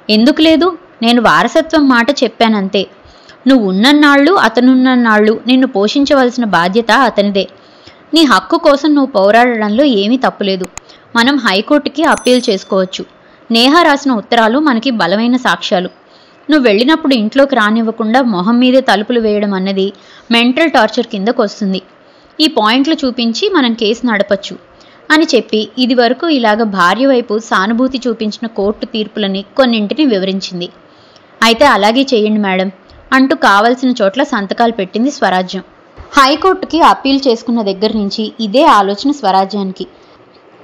ఎందుకు లేదు? నేను వారసత్వం మాట చెప్పానంతే. నువ్వు ఉన్నన్నాళ్ళు, అతనున్నన్నాళ్ళు నిన్ను పోషించవలసిన బాధ్యత అతనిదే. నీ హక్కు కోసం నువ్వు పోరాడడంలో ఏమీ తప్పులేదు. మనం హైకోర్టుకి అప్పీల్ చేసుకోవచ్చు. నేహ రాసిన ఉత్తరాలు మనకి బలమైన సాక్ష్యాలు. నువ్వు వెళ్ళినప్పుడు ఇంట్లోకి రానివ్వకుండా మొహం మీదే తలుపులు వేయడం అన్నది మెంటల్ టార్చర్ కిందకు వస్తుంది. ఈ పాయింట్లు చూపించి మనం కేసు నడపచ్చు అని చెప్పి ఇది వరకు ఇలాగ భార్య వైపు సానుభూతి చూపించిన కోర్టు తీర్పులని కొన్నింటిని వివరించింది. అయితే అలాగే చేయండి మేడం అంటూ కావలసిన చోట్ల సంతకాలు పెట్టింది స్వరాజ్యం. హైకోర్టుకి అప్పీల్ చేసుకున్న దగ్గర నుంచి ఇదే ఆలోచన స్వరాజ్యానికి.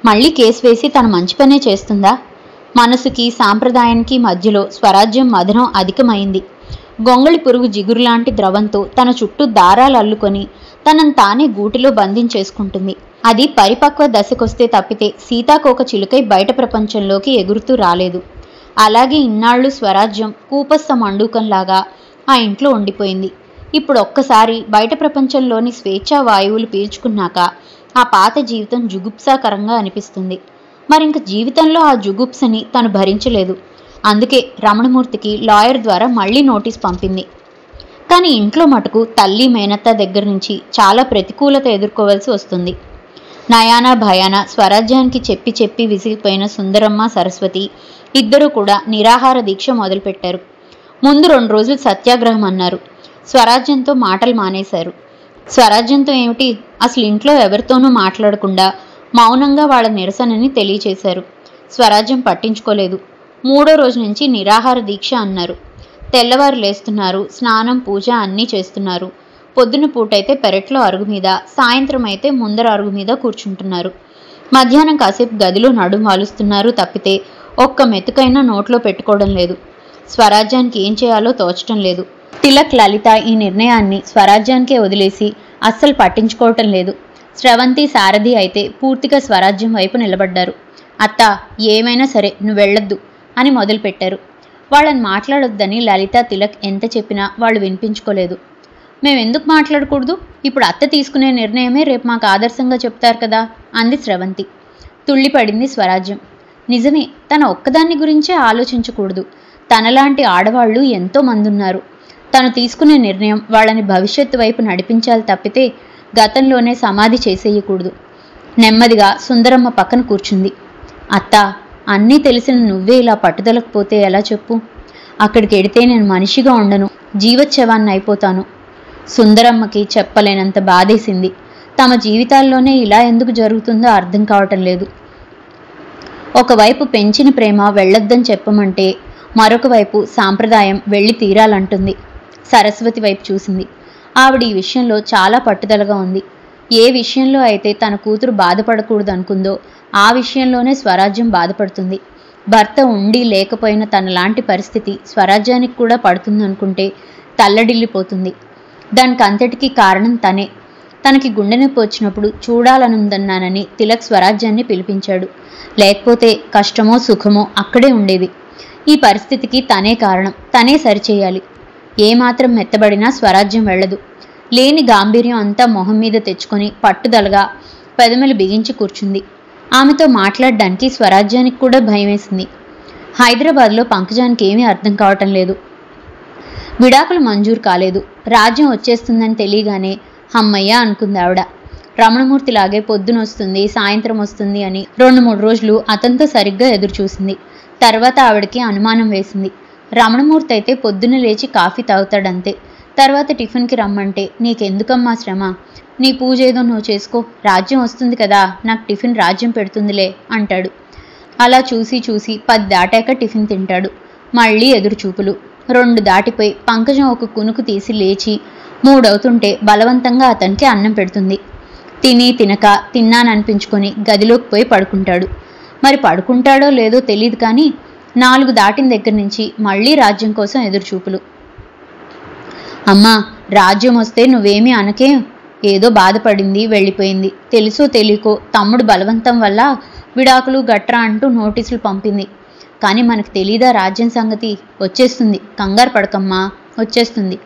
మళ్ళీ కేసు వేసి తన మంచి పనే చేస్తుందా? మనసుకి సాంప్రదాయానికి మధ్యలో స్వరాజ్యం మదనం అధికమైంది. గొంగళి పురుగు జిగురులాంటి ద్రవంతో తన చుట్టూ దారాలు అల్లుకొని తనను తానే గూటిలో బంధించేసుకుంటుంది. అది పరిపక్వ దశకొస్తే తప్పితే సీతాకోక చిలుకై బయట ప్రపంచంలోకి ఎగురుతూ రాలేదు. అలాగే ఇన్నాళ్ళు స్వరాజ్యం కూపస్థ మండూకంలాగా ఆ ఇంట్లో ఉండిపోయింది. ఇప్పుడు ఒక్కసారి బయట ప్రపంచంలోని స్వేచ్ఛా వాయువులు పీల్చుకున్నాక ఆ పాత జీవితం జుగుప్సాకరంగా అనిపిస్తుంది. మరింక జీవితంలో ఆ జుగుప్సని తను భరించలేదు. అందుకే రమణమూర్తికి లాయర్ ద్వారా మళ్లీ నోటీస్ పంపింది. కానీ ఇంట్లో మటుకు తల్లి మేనత్త దగ్గర నుంచి చాలా ప్రతికూలత ఎదుర్కోవాల్సి వస్తుంది. నయానా భయానా స్వరాజ్యానికి చెప్పి చెప్పి విసిగిపోయిన సుందరమ్మ, సరస్వతి ఇద్దరూ కూడా నిరాహార దీక్ష మొదలుపెట్టారు. ముందు 2 రోజులు సత్యాగ్రహం అన్నారు. స్వరాజ్యంతో మాటలు మానేశారు. స్వరాజ్యంతో ఏమిటి, అసలు ఇంట్లో ఎవరితోనూ మాట్లాడకుండా మౌనంగా వాళ్ళ నిరసనని తెలియచేశారు. స్వరాజ్యం పట్టించుకోలేదు. 3వ రోజు నుంచి నిరాహార దీక్ష అన్నారు. తెల్లవారు లేస్తున్నారు, స్నానం పూజ అన్నీ చేస్తున్నారు. పొద్దున పూటైతే పెరట్లో అరుగు మీద, సాయంత్రం అయితే ముందర అరుగు మీద కూర్చుంటున్నారు. మధ్యాహ్నం కాసేపు గదిలో నడుం వాలుస్తున్నారు తప్పితే ఒక్క మెతుకైనా నోట్లో పెట్టుకోవడం లేదు. స్వరాజ్యానికి ఏం చేయాలో తోచటం లేదు. తిలక్, లలిత ఈ నిర్ణయాన్ని స్వరాజ్యానికే వదిలేసి అస్సలు పట్టించుకోవటం లేదు. స్రవంతి, సారథి అయితే పూర్తిగా స్వరాజ్యం వైపు నిలబడ్డారు. అత్త, ఏమైనా సరే నువ్వు వెళ్ళొద్దు అని మొదలుపెట్టారు. వాళ్ళని మాట్లాడొద్దని లలిత, తిలక్ ఎంత చెప్పినా వాళ్ళు వినిపించుకోలేదు. మేమెందుకు మాట్లాడకూడదు? ఇప్పుడు అత్త తీసుకునే నిర్ణయమే రేపు మాకు ఆదర్శంగా చెప్తారు కదా అంది స్రవంతి. తుళ్ళిపడింది స్వరాజ్యం. నిజమే, తన ఒక్కదాన్ని గురించే ఆలోచించకూడదు. తనలాంటి ఆడవాళ్లు ఎంతో మంది ఉన్నారు. తను తీసుకునే నిర్ణయం వాళ్ళని భవిష్యత్తు వైపు నడిపించాలి తప్పితే గతంలోనే సమాధి చేసేయకూడదు. నెమ్మదిగా సుందరమ్మ పక్కన కూర్చుంది. అత్త, అన్నీ తెలిసిన నువ్వే ఇలా పట్టుదలకపోతే ఎలా చెప్పు? అక్కడికి ఎడితే నేను మనిషిగా ఉండను, జీవచ్ఛవాన్ని అయిపోతాను. సుందరమ్మకి చెప్పలేనంత బాధేసింది. తమ జీవితాల్లోనే ఇలా ఎందుకు జరుగుతుందో అర్థం కావటం లేదు. ఒకవైపు పెంచిన ప్రేమ వెళ్ళొద్దని చెప్పమంటే మరొక వైపు సాంప్రదాయం వెళ్ళి తీరాలంటుంది. సరస్వతి వైపు చూసింది. ఆవిడ ఈ విషయంలో చాలా పట్టుదలగా ఉంది. ఏ విషయంలో అయితే తన కూతురు బాధపడకూడదు అనుకుందో ఆ విషయంలోనే స్వరాజ్యం బాధపడుతుంది. భర్త ఉండి లేకపోయిన తనలాంటి పరిస్థితి స్వరాజ్యానికి కూడా పడుతుందనుకుంటే తల్లడిల్లిపోతుంది. దానికి అంతటికీ కారణం తనే. తనకి గుండె నొప్పి వచ్చినప్పుడు చూడాలనుందన్నానని తిలక్ స్వరాజ్యాన్ని పిలిపించాడు. లేకపోతే కష్టమో సుఖమో అక్కడే ఉండేది. ఈ పరిస్థితికి తనే కారణం, తనే సరిచేయాలి. ఏమాత్రం మెత్తబడినా స్వరాజ్యం వెళ్ళదు. లేని గాంభీర్యం అంతా మొహం మీద తెచ్చుకొని పట్టుదలగా పెదములు బిగించి కూర్చుంది. ఆమెతో మాట్లాడడానికి స్వరాజ్యానికి కూడా భయమేసింది. హైదరాబాద్లో పంకజానికి ఏమీ అర్థం కావటం లేదు. విడాకులు మంజూరు కాలేదు. రాజ్యం వచ్చేస్తుందని తెలియగానే హమ్మయ్య అనుకుంది ఆవిడ. రమణమూర్తిలాగే పొద్దునొస్తుంది, సాయంత్రం వస్తుంది అని 2-3 రోజులు అతనితో సరిగ్గా ఎదురుచూసింది. తర్వాత ఆవిడకి అనుమానం వేసింది. రమణమూర్తి అయితే పొద్దున లేచి కాఫీ తాగుతాడంతే. తర్వాత టిఫిన్కి రమ్మంటే నీకెందుకమ్మా శ్రమ, నీ పూజ ఏదో నువ్వు చేసుకో, రాజ్యం వస్తుంది కదా, నాకు టిఫిన్ రాజ్యం పెడుతుందిలే అంటాడు. అలా చూసి చూసి 10 దాటాక టిఫిన్ తింటాడు. మళ్ళీ ఎదురుచూపులు. 2 దాటిపోయి పంకజం ఒక కునుకు తీసి లేచి 3 అవుతుంటే బలవంతంగా అతనికి అన్నం పెడుతుంది. తిని తినక తిన్నాననిపించుకొని గదిలోకి పోయి పడుకుంటాడు. మరి పడుకుంటాడో లేదో తెలియదు కానీ 4 దాటిన దగ్గర నుంచి మళ్ళీ రాజ్యం కోసం ఎదురుచూపులు. అమ్మా, రాజ్యం వస్తే నువ్వేమీ అనకే, ఏదో బాధపడింది వెళ్ళిపోయింది, తెలుసో తెలియకో తమ్ముడు బలవంతం వల్ల విడాకులు గట్రా అంటూ నోటీసులు పంపింది. కానీ మనకు తెలీదా రాజ్యం సంగతి? వచ్చేస్తుంది, కంగారు పడకమ్మా, వచ్చేస్తుంది.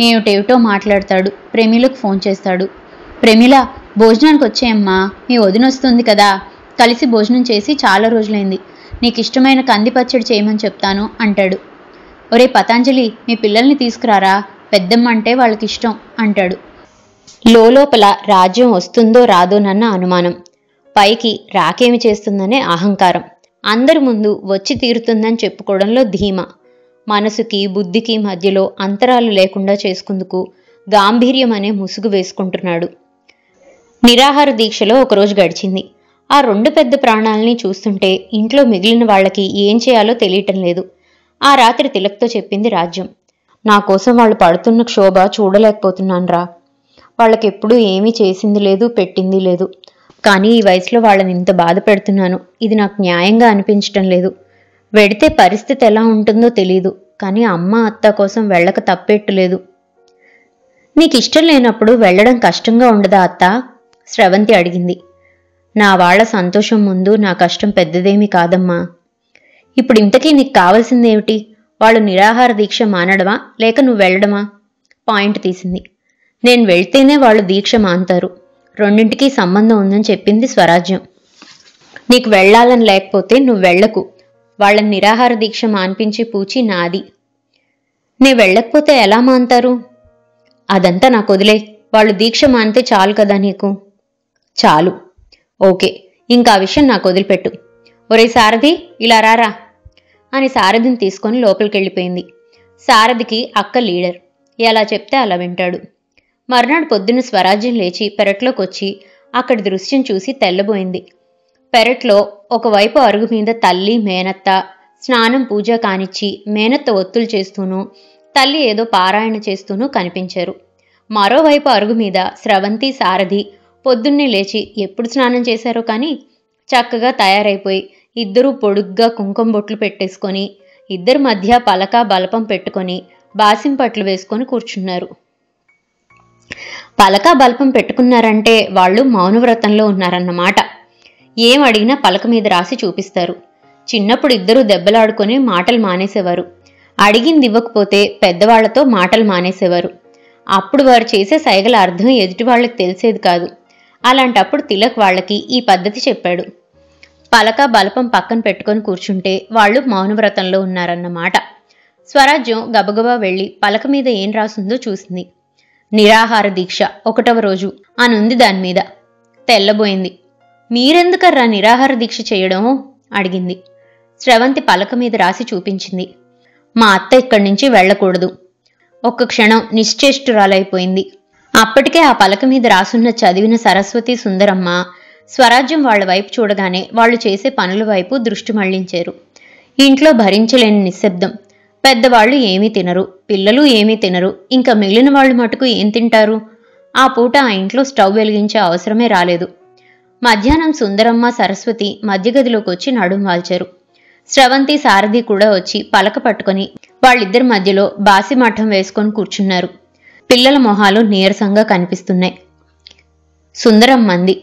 ఏమిటేమిటో మాట్లాడతాడు. ప్రేమిలకు ఫోన్ చేస్తాడు. ప్రమిళ, భోజనానికి వచ్చేయమ్మా, మీ వదిన వస్తుంది కదా, కలిసి భోజనం చేసి చాలా రోజులైంది, నీకు ఇష్టమైన కంది పచ్చడి చేయమని చెప్తాను అంటాడు. ఒరే పతాంజలి, మీ పిల్లల్ని తీసుకురారా, పెద్దమ్మ అంటే వాళ్ళకి ఇష్టం అంటాడు. లోపల రాజ్యం వస్తుందో రాదోనన్న అనుమానం, పైకి రాకేమి చేస్తుందనే అహంకారం, అందరి ముందు వచ్చి తీరుతుందని చెప్పుకోవడంలో ధీమా, మనసుకి బుద్ధికి మధ్యలో అంతరాలు లేకుండా చేసుకుందుకు గాంభీర్యం అనే ముసుగు వేసుకుంటున్నాడు. నిరాహార దీక్షలో ఒకరోజు గడిచింది. ఆ 2 పెద్ద ప్రాణాలని చూస్తుంటే ఇంట్లో మిగిలిన వాళ్ళకి ఏం చేయాలో తెలియటం లేదు. ఆ రాత్రి తిలక్తో చెప్పింది రాజ్యం. నా కోసం వాళ్ళు పడుతున్న క్షోభ చూడలేకపోతున్నాన్రా. వాళ్ళకెప్పుడూ ఏమీ చేసింది లేదు, పెట్టింది లేదు. కానీ ఈ వయసులో వాళ్ళని ఇంత బాధ పెడుతున్నాను. ఇది నాకు న్యాయంగా అనిపించటం లేదు. వెడితే పరిస్థితి ఎలా ఉంటుందో తెలీదు, కానీ అమ్మ అత్త కోసం వెళ్ళక తప్పేట్టులేదు. నీకిష్టం లేనప్పుడు వెళ్ళడం కష్టంగా ఉండదా అత్తా? స్రవంతి అడిగింది. నా వాళ్ల సంతోషం ముందు నా కష్టం పెద్దదేమీ కాదమ్మా. ఇప్పుడు ఇంతకీ నీకు కావాల్సిందేమిటి? వాళ్ళు నిరాహార దీక్ష మానడమా లేక నువ్వు వెళ్ళడమా? పాయింట్ తీసింది. నేను వెళ్తేనే వాళ్ళు దీక్ష మానుతారు. రెండింటికి సంబంధం ఉందని చెప్పింది స్వరాజ్యం. నీకు వెళ్లాలని లేకపోతే నువ్వు వెళ్లకు. వాళ్ళని నిరాహార దీక్ష మాన్పించి పూచి నాది. నే వెళ్ళకపోతే ఎలా మాన్తారు? అదంతా నాకు వదిలే. వాళ్ళు దీక్ష మానితే చాలు కదా నీకు. చాలు. ఓకే, ఇంకా ఆ విషయం నాకు వదిలిపెట్టు. ఒరే సారథి, ఇలా రారా అని సారథిని తీసుకొని లోపలికెళ్ళిపోయింది. సారథికి అక్క లీడర్, ఎలా చెప్తే అలా వింటాడు. మర్నాడు పొద్దున్న స్వరాజ్యం లేచి పెరట్లోకి వచ్చి అక్కడి దృశ్యం చూసి తెల్లబోయింది. పెరట్లో ఒకవైపు అరుగు మీద తల్లి మేనత్త స్నానం పూజ కానిచ్చి మేనత్త ఒత్తులు చేస్తూనూ తల్లి ఏదో పారాయణ చేస్తూనూ కనిపించారు. మరోవైపు అరుగు మీద స్రవంతి సారథి పొద్దున్నే లేచి ఎప్పుడు స్నానం చేశారో కానీ చక్కగా తయారైపోయి ఇద్దరూ పొడుగ్గా కుంకుమ బొట్లు పెట్టేసుకొని ఇద్దరి మధ్య పలక బలపం పెట్టుకొని బాసింపట్లు వేసుకొని కూర్చున్నారు. పలక బల్పం పెట్టుకున్నారంటే వాళ్ళు మౌనవ్రతంలో ఉన్నారన్నమాట. ఏం అడిగినా పలక మీద రాసి చూపిస్తారు. చిన్నప్పుడు ఇద్దరూ దెబ్బలాడుకొని మాటలు మానేసేవారు. అడిగింది ఇవ్వకపోతే పెద్దవాళ్లతో మాటలు మానేసేవారు. అప్పుడు వారు చేసే సైగల అర్థం ఎదుటి వాళ్ళకి తెలిసేది కాదు. అలాంటప్పుడు తిలక్ వాళ్ళకి ఈ పద్ధతి చెప్పాడు. పలక బలపం పక్కన పెట్టుకొని కూర్చుంటే వాళ్ళు మౌనవ్రతంలో ఉన్నారన్నమాట. స్వరాజ్యం గబగబా వెళ్లి పలక మీద ఏం రాసుందో చూసింది. నిరాహార దీక్ష 1వ రోజు అనుంది దానిమీద. తెల్లబోయింది. మీరెందుకర్రా నిరాహార దీక్ష చేయడం అడిగింది. స్రవంతి పలక మీద రాసి చూపించింది. మా అత్త ఇక్కడి నుంచి వెళ్లకూడదు. ఒక్క క్షణం నిశ్చేష్టురాలైపోయింది. అప్పటికే ఆ పలక మీద రాసున్న చదివిన సరస్వతి సుందరమ్మ స్వరాజ్యం వాళ్ల వైపు చూడగానే వాళ్లు చేసే పనుల వైపు దృష్టి మళ్లించారు. ఇంట్లో భరించలేని నిశ్శబ్దం. పెద్దవాళ్లు ఏమీ తినరు, పిల్లలు ఏమీ తినరు, ఇంకా మిగిలిన వాళ్లు మటుకు ఏం తింటారు? ఆ పూట ఆ ఇంట్లో స్టవ్ వెలిగించే అవసరమే రాలేదు. మధ్యాహ్నం సుందరమ్మ సరస్వతి మధ్యగదిలోకి వచ్చి నడుం వాల్చారు. స్రవంతి సారథి కూడా వచ్చి పలక పట్టుకొని వాళ్ళిద్దరి మధ్యలో బాసిమఠం వేసుకొని కూర్చున్నారు. పిల్లల మొహాలు నీరసంగా కనిపిస్తున్నాయి. సుందరమ్మంది,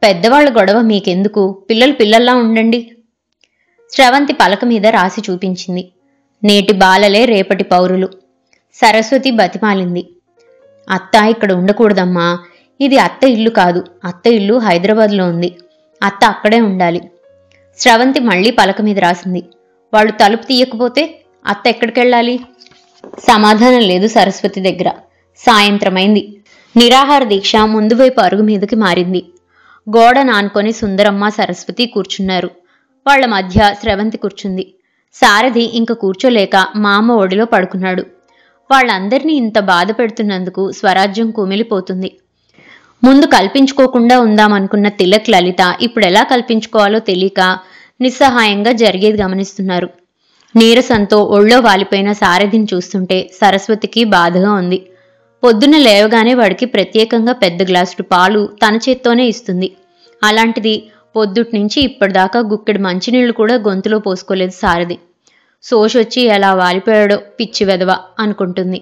పెద్దవాళ్ల గొడవ మీకెందుకు? పిల్లలు పిల్లల్లా ఉండండి. స్రవంతి పలక మీద రాసి చూపించింది. నేటి బాలలే రేపటి పౌరులు. సరస్వతి బతిమాలింది. అత్త ఇక్కడ ఉండకూడదమ్మా. ఇది అత్త ఇల్లు కాదు. అత్త ఇల్లు హైదరాబాద్లో ఉంది. అత్త అక్కడే ఉండాలి. స్రవంతి మళ్లీ పలక మీద రాసింది. వాళ్ళు తలుపు తీయకపోతే అత్త ఎక్కడికెళ్ళాలి? సమాధానం లేదు సరస్వతి దగ్గర. సాయంత్రమైంది. నిరాహార దీక్ష ముందువైపు అరుగు మీదకి మారింది. గోడ నానుకొని సుందరమ్మ సరస్వతి కూర్చున్నారు. వాళ్ల మధ్య స్రవంతి కూర్చుంది. సారథి ఇంక కూర్చోలేక మామ ఒడిలో పడుకున్నాడు. వాళ్ళందరినీ ఇంత బాధ పెడుతున్నందుకు స్వరాజ్యం కుమిలిపోతుంది. ముందు కల్పించుకోకుండా ఉందామనుకున్న తిలక్ లలిత ఇప్పుడెలా కల్పించుకోవాలో తెలియక నిస్సహాయంగా జరిగేది గమనిస్తున్నారు. నీరసంతో ఒళ్ళో వాలిపోయిన సారథిని చూస్తుంటే సరస్వతికి బాధగా ఉంది. పొద్దున్న లేవగానే వాడికి ప్రత్యేకంగా పెద్ద గ్లాసుడు పాలు తన చేత్తోనే ఇస్తుంది. అలాంటిది పొద్దుట్నుంచి ఇప్పటిదాకా గుక్కెడు మంచినీళ్లు కూడా గొంతులో పోసుకోలేదు సారథి. సోషొచ్చి ఎలా వాలిపోయాడో పిచ్చి వెధవ అనుకుంటుంది.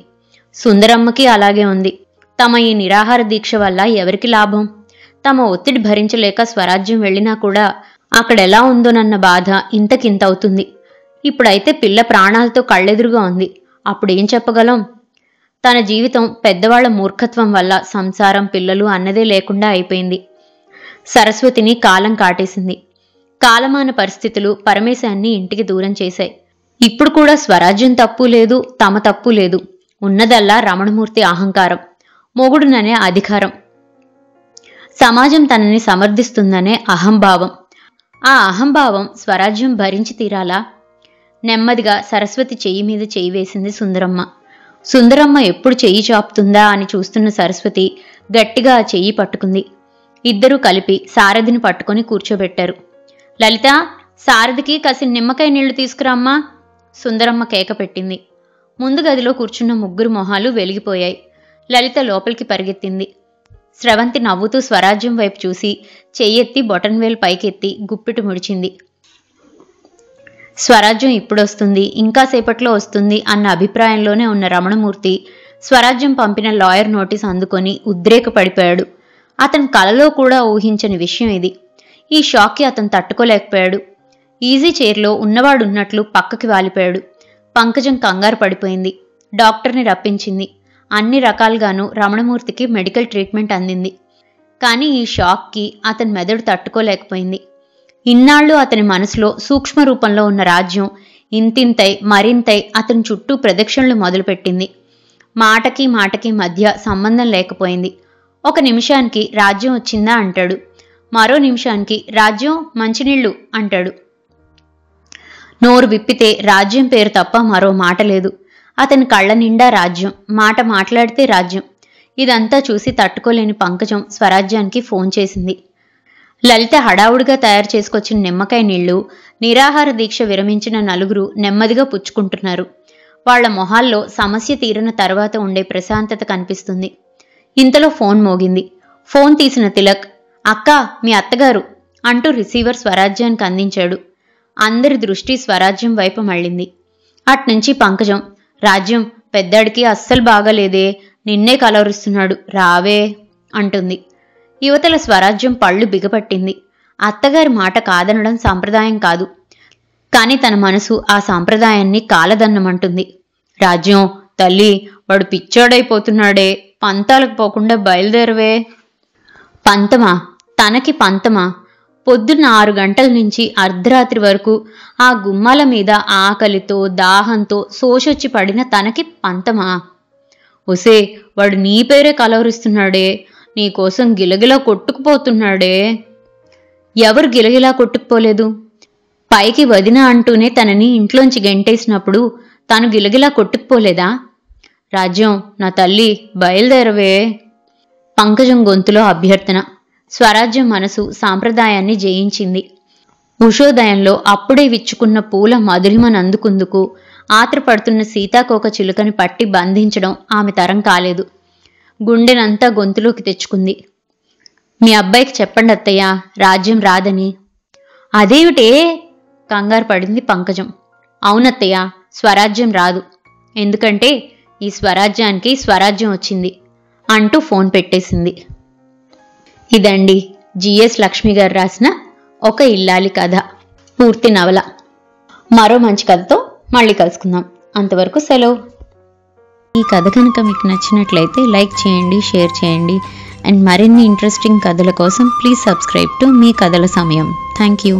సుందరమ్మకి అలాగే ఉంది. తమ ఈ నిరాహార దీక్ష వల్ల ఎవరికి లాభం? తమ ఒత్తిడి భరించలేక స్వరాజ్యం వెళ్లినా కూడా అక్కడెలా ఉందోనన్న బాధ ఇంతకింతవుతుంది. ఇప్పుడైతే పిల్ల ప్రాణాలతో కళ్ళెదురుగా ఉంది. అప్పుడేం చెప్పగలం? తన జీవితం పెద్దవాళ్ల మూర్ఖత్వం వల్ల సంసారం, పిల్లలు అన్నదే లేకుండా అయిపోయింది. సరస్వతిని కాలం కాటేసింది. కాలమాన పరిస్థితులు పరమేశాన్ని ఇంటికి దూరం చేశాయి. ఇప్పుడు కూడా స్వరాజ్యం తప్పు లేదు, తమ తప్పు లేదు. ఉన్నదల్లా రమణమూర్తి అహంకారం, మొగుడుననే అధికారం, సమాజం తనని సమర్థిస్తుందనే అహంభావం. ఆ అహంభావం స్వరాజ్యం భరించి తీరాలా? నెమ్మదిగా సరస్వతి చెయ్యి మీద చెయ్యి వేసింది సుందరమ్మ. సుందరమ్మ ఎప్పుడు చెయ్యి చాపుతుందా అని చూస్తున్న సరస్వతి గట్టిగా ఆ చెయ్యి పట్టుకుంది. ఇద్దరూ కలిపి సారథిని పట్టుకొని కూర్చోబెట్టారు. లలిత, సారథికి కాసిన నిమ్మకాయ నీళ్లు తీసుకురామ్మా, సుందరమ్మ కేక పెట్టింది. ముందు గదిలో కూర్చున్న ముగ్గురు మొహాలు వెలిగిపోయాయి. లలిత లోపలికి పరిగెత్తింది. స్రవంతి నవ్వుతూ స్వరాజ్యం వైపు చూసి చెయ్యెత్తి బొటన్వేలు పైకెత్తి గుప్పిటి ముడిచింది. స్వరాజ్యం ఇప్పుడొస్తుంది, ఇంకాసేపట్లో వస్తుంది అన్న అభిప్రాయంలోనే ఉన్న రమణమూర్తి స్వరాజ్యం పంపిన లాయర్ నోటీస్ అందుకొని ఉద్రేకపడిపోయాడు. అతను కలలో కూడా ఊహించని విషయం ఇది. ఈ షాక్కి అతను తట్టుకోలేకపోయాడు. ఈజీ చైర్లో ఉన్నవాడున్నట్లు పక్కకి వాలిపోయాడు. పంకజం కంగారు పడిపోయింది. డాక్టర్ని రప్పించింది. అన్ని రకాలుగానూ రమణమూర్తికి మెడికల్ ట్రీట్మెంట్ అందింది. కానీ ఈ షాక్కి అతని మెదడు తట్టుకోలేకపోయింది. ఇన్నాళ్ళు అతని మనసులో సూక్ష్మ రూపంలో ఉన్న రాజ్యం ఇంతింతై మరింతై అతని చుట్టూ ప్రదక్షిణలు మొదలుపెట్టింది. మాటకి మాటకి మధ్య సంబంధం లేకపోయింది. ఒక నిమిషానికి రాజ్యం వచ్చిందా అంటాడు, మరో నిమిషానికి రాజ్యం మంచినీళ్లు అంటాడు. నోరు విప్పితే రాజ్యం పేరు తప్ప మరో మాట లేదు. అతని కళ్ల నిండా రాజ్యం, మాట మాట్లాడితే రాజ్యం. ఇదంతా చూసి తట్టుకోలేని పంకజం స్వరాజ్యానికి ఫోన్ చేసింది. లలిత హడావుడిగా తయారు చేసుకొచ్చిన నిమ్మకాయ నీళ్లు నిరాహార దీక్ష విరమించిన నలుగురు నెమ్మదిగా పుచ్చుకుంటున్నారు. వాళ్ల మొహాల్లో సమస్య తీరిన తర్వాత ఉండే ప్రశాంతత కనిపిస్తుంది. ఇంతలో ఫోన్ మోగింది. ఫోన్ తీసిన తిలక్, అక్కా, మీ అత్తగారు అంటూ రిసీవర్ స్వరాజ్యానికి అందించాడు. అందరి దృష్టి స్వరాజ్యం వైపు మళ్ళింది. అట్నుంచి పంకజం, రాజ్యం, పెద్దాడికి అస్సలు బాగాలేదే, నిన్నే కలవరిస్తున్నాడు, రావే అంటుంది. యువతల స్వరాజ్యం పళ్ళు బిగపట్టింది. అత్తగారి మాట కాదనడం సాంప్రదాయం కాదు. కాని తన మనసు ఆ సాంప్రదాయాన్ని కాలదన్నమంటుంది. రాజ్యం, తల్లి, వాడు పిచ్చోడైపోతున్నాడే, పంతాలకు పోకుండా బయలుదేరవే. పంతమా? తనకి పంతమా? పొద్దున్న 6 గంటల నుంచి అర్ధరాత్రి వరకు ఆ గుమ్మాల మీద ఆకలితో దాహంతో శోషొచ్చి పడిన తనకి పంతమా? ఒసే, వాడు నీ పేరే కలవరిస్తున్నాడే, నీకోసం గిలగిలా కొట్టుకుపోతున్నాడే. ఎవరు గిలగిలా కొట్టుకుపోలేదు? పైకి వదిన అంటూనే తనని ఇంట్లోంచి గెంటేసినప్పుడు తాను గిలగిలా కొట్టుకుపోలేదా? రాజ్యం, నా తల్లి, బయలుదేరవే. పంకజం గొంతులో అభ్యర్థన. స్వరాజ్యం మనసు సాంప్రదాయాన్ని జయించింది. ఉషోదయంలో అప్పుడే విచ్చుకున్న పూల మధురిమనందుకుందుకు ఆత్రపడుతున్న సీతాకోక చిలుకని పట్టి బంధించడం ఆమె తరం కాలేదు. గుండెనంతా గొంతులోకి తెచ్చుకుంది. మీ అబ్బాయికి చెప్పండి అత్తయ్య, రాజ్యం రాదని. అదేమిటే? కంగారు పడింది పంకజం. అవునత్తయ్య, స్వరాజ్యం రాదు. ఎందుకంటే ఈ స్వరాజ్యానికి స్వరాజ్యం వచ్చింది అంటూ ఫోన్ పెట్టేసింది. ఇదండి జిఎస్ లక్ష్మి గారు రాసిన ఒక ఇల్లాలి కథ పూర్తి నవల. మరో మంచి కథతో మళ్ళీ కలుసుకుందాం. అంతవరకు సెలవు. ఈ కథ కనుక మీకు నచ్చినట్లయితే లైక్ చేయండి, షేర్ చేయండి. అండ్ మరిన్ని ఇంట్రెస్టింగ్ కథల కోసం ప్లీజ్ సబ్స్క్రైబ్ టు మీ కథల సమయం. Thank you.